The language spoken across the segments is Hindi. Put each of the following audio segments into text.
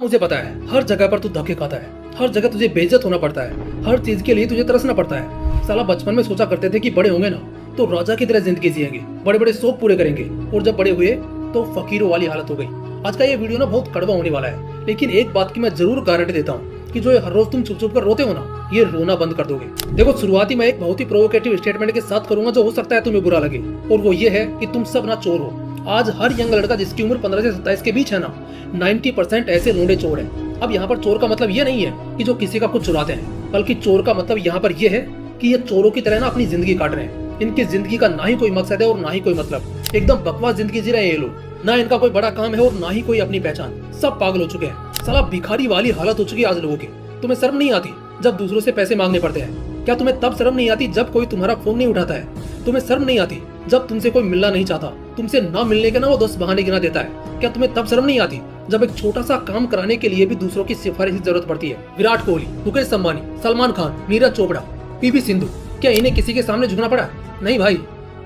मुझे पता है हर जगह पर तू धक्के खाता है, हर जगह तुझे बेइज्जत होना पड़ता है, हर चीज के लिए तुझे तरसना पड़ता है। साला बचपन में सोचा करते थे कि बड़े होंगे ना तो राजा की तरह जिंदगी जिएंगे, बड़े बड़े शौक पूरे करेंगे, और जब बड़े हुए तो फकीरों वाली हालत हो गई। आज का ये वीडियो ना बहुत कड़वा होने वाला है, लेकिन एक बात की मैं जरूर गारंटी देता हूँ कि जो ये हर रोज तुम चुप चुप कर रोते हो ना, ये रोना बंद कर दोगे। देखो, शुरुआती मैं एक बहुत ही प्रोवोकेटिव स्टेटमेंट के साथ करूंगा जो हो सकता है तुम्हें बुरा लगे, और वो ये है कि तुम सब ना चोर हो। आज हर यंग लड़का जिसकी उम्र 15 से 27 के बीच है ना, 90% ऐसे लोंडे चोर हैं। अब यहाँ पर चोर का मतलब ये नहीं है कि जो किसी का कुछ चुराते हैं, बल्कि चोर का मतलब यहाँ पर ये है कि ये चोरों की तरह ना अपनी जिंदगी काट रहे हैं। इनकी जिंदगी का ना ही कोई मकसद है और ना ही कोई मतलब। एकदम बकवास जिंदगी जी रहे हैं ये लोग। ना इनका कोई बड़ा काम है और ना ही कोई अपनी पहचान। सब पागल हो चुके हैं। साला भिखारी वाली हालत हो चुकी है आज लोगों की। तुम्हें शर्म नहीं आती जब दूसरों से पैसे मांगने पड़ते हैं? क्या तुम्हें तब शर्म नहीं आती जब कोई तुम्हारा फोन नहीं उठाता है? तुम्हें शर्म नहीं आती जब तुमसे कोई मिलना नहीं चाहता, तुमसे ना मिलने के ना वो 10 बहाने गिना देता है? क्या तुम्हें तब शर्म नहीं आती जब एक छोटा सा काम कराने के लिए भी दूसरों की सिफारिश की जरूरत पड़ती है? विराट कोहली, मुकेश अंबानी, सलमान खान, नीरज चोपड़ा, पीवी सिंधु, क्या इन्हें किसी के सामने झुकना पड़ा? नहीं भाई।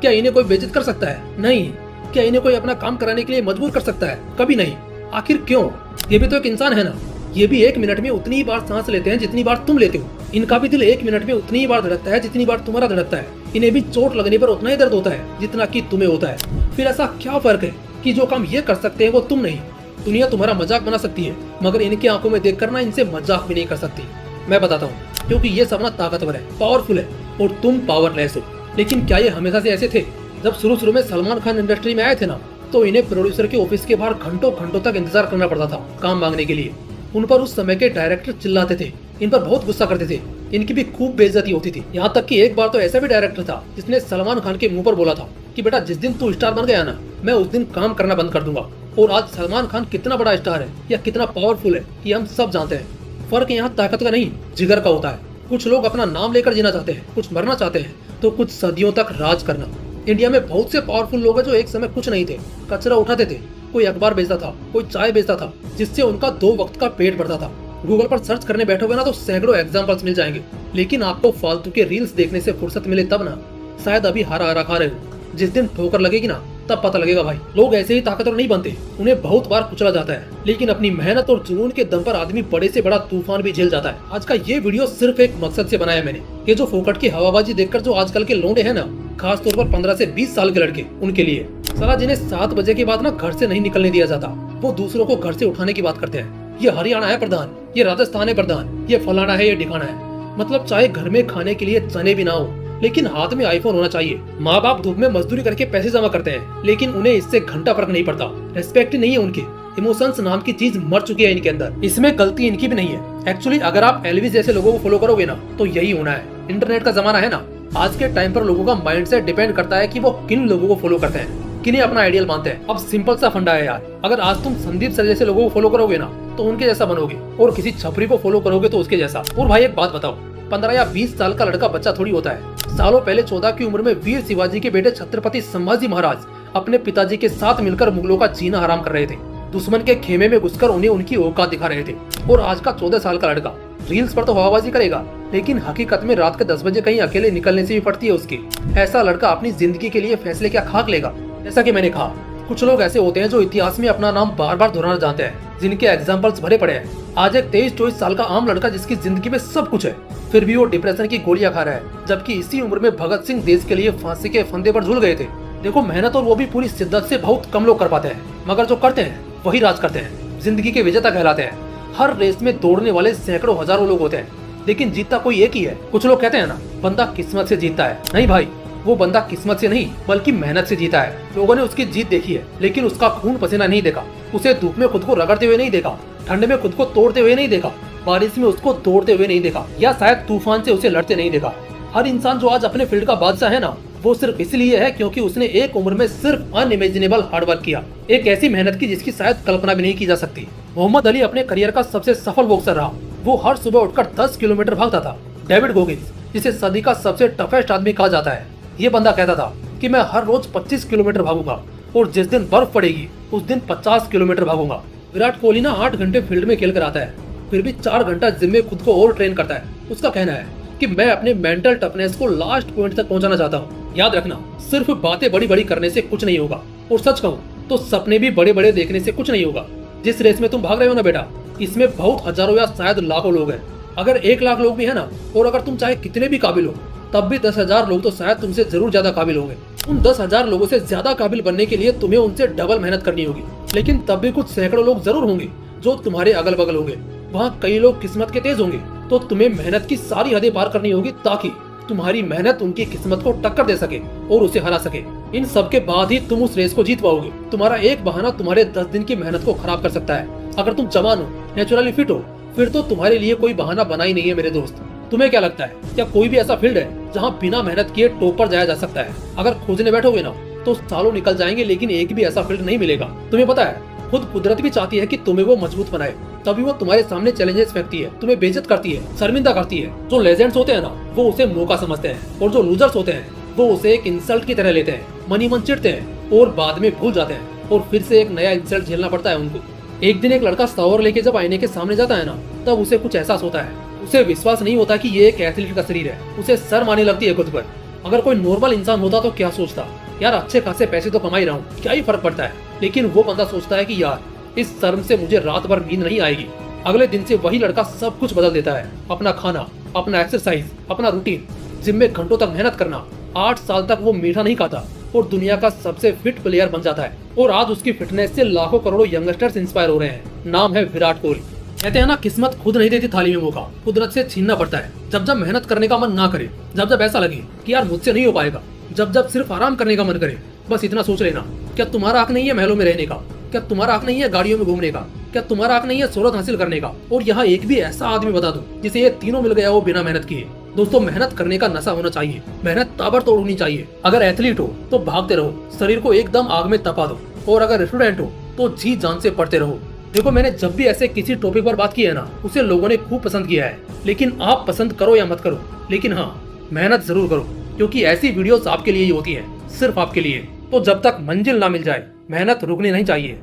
क्या इन्हें कोई बेइज्जत कर सकता है? नहीं। क्या इन्हें कोई अपना काम कराने के लिए मजबूर कर सकता है? कभी नहीं। आखिर क्यों? ये भी तो एक इंसान है ना। ये भी 1 मिनट में उतनी ही बार सांस लेते हैं जितनी बार तुम लेते हो। इनका भी दिल 1 मिनट में उतनी ही बार धड़कता है जितनी बार तुम्हारा धड़कता है। इन्हें भी चोट लगने पर उतना ही दर्द होता है जितना कि तुम्हें होता है। फिर ऐसा क्या फर्क है कि जो काम ये कर सकते हैं वो तुम नहीं? दुनिया तुम्हारा मजाक बना सकती है, मगर इनकी आंखों में देखकर ना इनसे मजाक भी नहीं कर सकती। मैं बताता हूँ, क्योंकि ये सब ना ताकतवर है, पावरफुल है, और तुम पावरलेस हो। लेकिन क्या ये हमेशा से ऐसे थे? जब शुरू में सलमान खान इंडस्ट्री में आए थे ना, तो इन्हें प्रोड्यूसर के ऑफिस के बाहर घंटों घंटों तक इंतजार करना पड़ता था काम मांगने के लिए। उन पर उस समय के डायरेक्टर चिल्लाते थे, इन पर बहुत गुस्सा करते थे, इनकी भी खूब बेइज्जती होती थी। यहाँ तक कि एक बार तो ऐसा भी डायरेक्टर था जिसने सलमान खान के मुंह पर बोला था कि बेटा, जिस दिन तू स्टार बन गया ना, मैं उस दिन काम करना बंद कर दूंगा। और आज सलमान खान कितना बड़ा स्टार है या कितना पावरफुल है ये हम सब जानते हैं। फर्क यहाँ ताकत का नहीं, जिगर का होता है। कुछ लोग अपना नाम लेकर जीना चाहते हैं, कुछ मरना चाहते हैं, तो कुछ सदियों तक राज करना। इंडिया में बहुत से पावरफुल लोग हैं जो एक समय कुछ नहीं थे, कचरा उठाते थे, कोई अखबार बेचता था, कोई चाय बेचता था, जिससे उनका 2 वक्त का पेट भरता था। गूगल पर सर्च करने बैठोगे ना तो सैकड़ों एग्जाम्पल्स मिल जाएंगे। लेकिन आपको फालतू के रील्स देखने से फुर्सत मिले तब ना, शायद अभी हरा खा रहे हो। जिस दिन ठोकर लगेगी ना, तब पता लगेगा भाई। लोग ऐसे ही ताकतवर नहीं बनते, उन्हें बहुत बार कुचला जाता है, लेकिन अपनी मेहनत और जुनून के दम पर आदमी बड़े से बड़ा तूफान भी झेल जाता है। आज का ये वीडियो सिर्फ एक मकसद से बनाया मैंने, ये जो फोकट की हवाबाजी देखकर जो आजकल के लोंडे हैं ना, खास तौर पर 15 से 20 साल के लड़के, उनके लिए। साला जिन्हें 7 बजे के बाद ना घर से नहीं निकलने दिया जाता, वो दूसरों को घर से उठाने की बात करते हैं। ये हरियाणा है प्रधान, ये राजस्थान है प्रधान, ये फलाना है, ये ठिकाना है। मतलब चाहे घर में खाने के लिए चने भी ना हो, लेकिन हाथ में आईफोन होना चाहिए। माँ बाप धूप में मजदूरी करके पैसे जमा करते हैं, लेकिन उन्हें इससे घंटा फर्क नहीं पड़ता। रेस्पेक्ट नहीं है उनकी। इमोशंस नाम की चीज मर चुकी है इनके अंदर। इसमें गलती इनकी भी नहीं है। एक्चुअली अगर आप एलविस जैसे लोगों को फॉलो करोगे ना, तो यही होना है। इंटरनेट का जमाना है ना, आज के टाइम पर लोगों का माइंडसेट डिपेंड करता है कि वो किन लोगों को फॉलो करते हैं, किन्हें अपना आइडियल मानते हैं। अब सिंपल सा फंडा है यार, अगर आज तुम संदीप सर जैसे लोगों को फॉलो करोगे ना, तो उनके जैसा बनोगे, और किसी छपरी को फॉलो करोगे तो उसके जैसा। और भाई एक बात बताओ, 15 या 20 साल का लड़का बच्चा थोड़ी होता है। सालों पहले 14 की उम्र में वीर शिवाजी के बेटे छत्रपति संभाजी महाराज अपने पिताजी के साथ मिलकर मुगलों का जीना हराम कर रहे थे। दुश्मन के खेमे में घुसकर उन्हें उनकी औकात दिखा रहे थे। और आज का 14 साल का लड़का रील्स पर तो हवाबाजी करेगा, लेकिन हकीकत में रात के 10 बजे कहीं अकेले निकलने से भी पड़ती है उसकी। ऐसा लड़का अपनी जिंदगी के लिए फैसले क्या खाक लेगा? जैसा कि मैंने कहा, कुछ लोग ऐसे होते हैं जो इतिहास में अपना नाम बार बार दोहराना जानते हैं, जिनके एग्जाम्पल्स भरे पड़े हैं। आज एक 23-24 साल का आम लड़का जिसकी जिंदगी में सब कुछ है, फिर भी वो डिप्रेशन की गोलियां खा रहा है, जबकि इसी उम्र में भगत सिंह देश के लिए फांसी के फंदे पर झूल गए थे। देखो, मेहनत और वो भी पूरी शिद्दत से बहुत कम लोग कर पाते हैं, मगर जो करते हैं वही राज करते हैं, जिंदगी के विजेता कहलाते हैं। हर रेस में दौड़ने वाले सैकड़ों हजारों लोग होते हैं, लेकिन जीतता कोई एक ही है। कुछ लोग कहते हैं ना, बंदा किस्मत से जीतता है। नहीं भाई, वो बंदा किस्मत से नहीं बल्कि मेहनत से जीता है। लोगों ने उसकी जीत देखी है, लेकिन उसका खून पसीना नहीं देखा। उसे धूप में खुद को रगड़ते हुए नहीं देखा, ठंड में खुद को तोड़ते हुए नहीं देखा, बारिश में उसको दौड़ते हुए नहीं देखा, या शायद तूफान से उसे लड़ते नहीं देखा। हर इंसान जो आज अपने फील्ड का बादशाह है ना, वो सिर्फ इसलिए है क्योंकि उसने एक उम्र में सिर्फ अनइमेजिनेबल हार्डवर्क किया, एक ऐसी मेहनत की जिसकी शायद कल्पना भी नहीं की जा सकती। मोहम्मद अली अपने करियर का सबसे सफल बॉक्सर रहा। वो हर सुबह उठकर 10 किलोमीटर भागता था। डेविड गोगिंस, जिसे सदी का सबसे टफेस्ट आदमी कहा जाता है, ये बंदा कहता था कि मैं हर रोज 25 किलोमीटर भागूंगा, और जिस दिन बर्फ पड़ेगी उस दिन 50 किलोमीटर भागूंगा। विराट कोहली ना 8 घंटे फील्ड में खेल कर आता है, फिर भी 4 घंटा जिम में खुद को और ट्रेन करता है। उसका कहना है कि मैं अपने मेंटल टफनेस को लास्ट पॉइंट तक पहुंचाना चाहता हूँ। याद रखना, सिर्फ बातें बड़ी बड़ी करने से कुछ नहीं होगा, और सच कहूँ तो सपने भी बड़े बड़े देखने से कुछ नहीं होगा। जिस रेस में तुम भाग रहे हो ना बेटा, इसमें बहुत हजारों या शायद लाखों लोग हैं। अगर 1 लाख लोग भी है ना, और अगर तुम चाहे कितने भी काबिल हो, तब भी 10,000 लोग तो शायद तुमसे जरूर ज्यादा काबिल होंगे। उन 10,000 लोगों से ज्यादा काबिल बनने के लिए तुम्हें उनसे डबल मेहनत करनी होगी। लेकिन तब भी कुछ सैकड़ों लोग जरूर होंगे जो तुम्हारे अगल बगल होंगे। वहाँ कई लोग किस्मत के तेज होंगे, तो तुम्हें मेहनत की सारी हदें पार करनी होगी ताकि तुम्हारी मेहनत उनकी किस्मत को टक्कर दे सके और उसे हरा सके। इन सब के बाद ही तुम उस रेस को जीत पाओगे। तुम्हारा एक बहाना तुम्हारे 10 दिन की मेहनत को खराब कर सकता है। अगर तुम जवान हो, नेचुरली फिट हो, फिर तो तुम्हारे लिए कोई बहाना बना ही नहीं है मेरे दोस्त। तुम्हें क्या लगता है, क्या कोई भी ऐसा फील्ड है जहाँ बिना मेहनत किए टॉप पर जाया जा सकता है? अगर खोजने बैठोगे ना तो सालों निकल जाएंगे, लेकिन एक भी ऐसा फील्ड नहीं मिलेगा। तुम्हें पता है, खुद कुदरत भी चाहती है कि तुम्हें वो मजबूत बनाए, तभी वो तुम्हारे सामने चैलेंजेस फेंकती है, तुम्हें बेइज्जत करती है, शर्मिंदा करती है। जो लेजेंड्स होते हैं ना, वो उसे मौका समझते हैं, और जो लूजर्स होते हैं वो उसे एक इंसल्ट की तरह लेते हैं, मनी मन चिढ़ते हैं और बाद में भूल जाते हैं, और फिर से एक नया इंसल्ट झेलना पड़ता है उनको। एक दिन एक लड़का शावर लेके जब आईने के सामने जाता है ना, तब उसे कुछ एहसास होता है। उसे विश्वास नहीं होता कि ये एक एथलीट का शरीर है। उसे शर्म आने लगती है खुद पर। अगर कोई नॉर्मल इंसान होता तो क्या सोचता, यार अच्छे खासे पैसे तो कमा ही रहा हूँ, क्या ही फर्क पड़ता है। लेकिन वो बंदा सोचता है कि यार इस शर्म से मुझे रात भर नींद नहीं आएगी। अगले दिन से वही लड़का सब कुछ बदल देता है, अपना खाना, अपना एक्सरसाइज, अपना रूटीन, जिम में घंटों तक मेहनत करना। 8 साल तक वो मीठा नहीं खाता और दुनिया का सबसे फिट प्लेयर बन जाता है। और आज उसकी फिटनेस से लाखों करोड़ों यंगस्टर्स इंस्पायर हो रहे हैं। नाम है विराट कोहली। कहते हैं ना, किस्मत खुद नहीं देती थाली में मौका, कुदरत से छीनना पड़ता है। जब जब मेहनत करने का मन ना करे, जब जब ऐसा लगे कि यार मुझसे नहीं हो पाएगा, जब जब सिर्फ आराम करने का मन करे, बस इतना सोच लेना, क्या तुम्हारा हक नहीं है महलों में रहने का? क्या तुम्हारा हक नहीं है गाड़ियों में घूमने का? क्या तुम्हारा हक नहीं है शोहरत हासिल करने का? और यहाँ एक भी ऐसा आदमी बता दो जिसे ये तीनों मिल गया हो बिना मेहनत किए। दोस्तों, मेहनत करने का नशा होना चाहिए, मेहनत ताबड़तोड़ होनी चाहिए। अगर एथलीट हो तो भागते रहो, शरीर को एकदम आग में तपा दो, और अगर स्टूडेंट हो तो जी जान से पढ़ते रहो। देखो, मैंने जब भी ऐसे किसी टॉपिक पर बात की है ना, उसे लोगों ने खूब पसंद किया है। लेकिन आप पसंद करो या मत करो, लेकिन हाँ, मेहनत जरूर करो, क्योंकि ऐसी वीडियोस आपके लिए ही होती है, सिर्फ आपके लिए। तो जब तक मंजिल ना मिल जाए, मेहनत रुकनी नहीं चाहिए।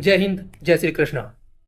जय हिंद, जय श्री कृष्णा।